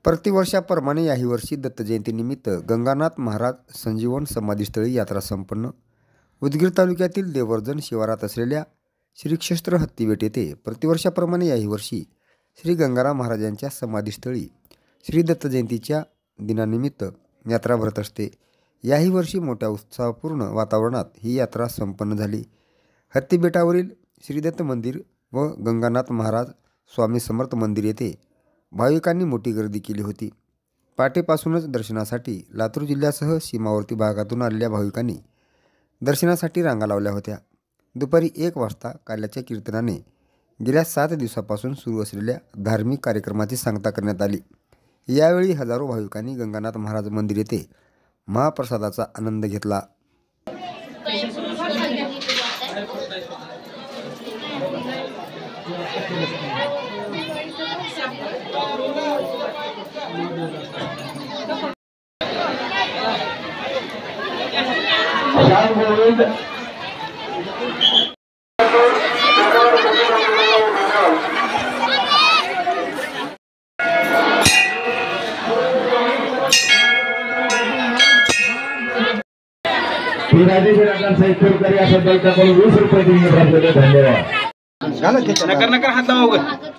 प्रतिवर्षाप्रमाणे याही वर्षी दत्त जयंतीनिमित्त गंगानाथ महाराज संजीवन समाधीस्थळी यात्रा संपन्न। उदगीर तालुक्यातील देवर्जन शिवारात असलेल्या श्री क्षेत्र हत्तीबेट येथे प्रतिवर्षाप्रमाणे याही वर्षी श्री गंगाराम महाराजांच्या समाधीस्थळी श्री दत्त जयंतीच्या दिनानिमित्त यात्रा भरत असते। याही वर्षी मोठ्या उत्साहपूर्ण वातावरणात ही यात्रा संपन्न झाली। हत्तीबेटावरील श्री दत्त मंदिर व गंगानाथ महाराज स्वामी समर्थ मंदिर येथे भाविकांनी मोठी गर्दी केली होती। पाटेपासूनच दर्शनासाठी लातूर जिल्ह्यासह सीमावर्ती भागातून आलेल्या भाविकांनी दर्शनासाठी रांगा लावल्या होत्या। दुपारी 1 वाजता काल्याच्या कीर्तनाने गेल्या 7 दिवसापासून सुरू असलेल्या धार्मिक कार्यक्रमाची सांगता करण्यात आली। यावेळी हजारो भाविकांनी गंगानाथ महाराज मंदिर येथे महाप्रसादाचा आनंद घेतला। नकर हात लावा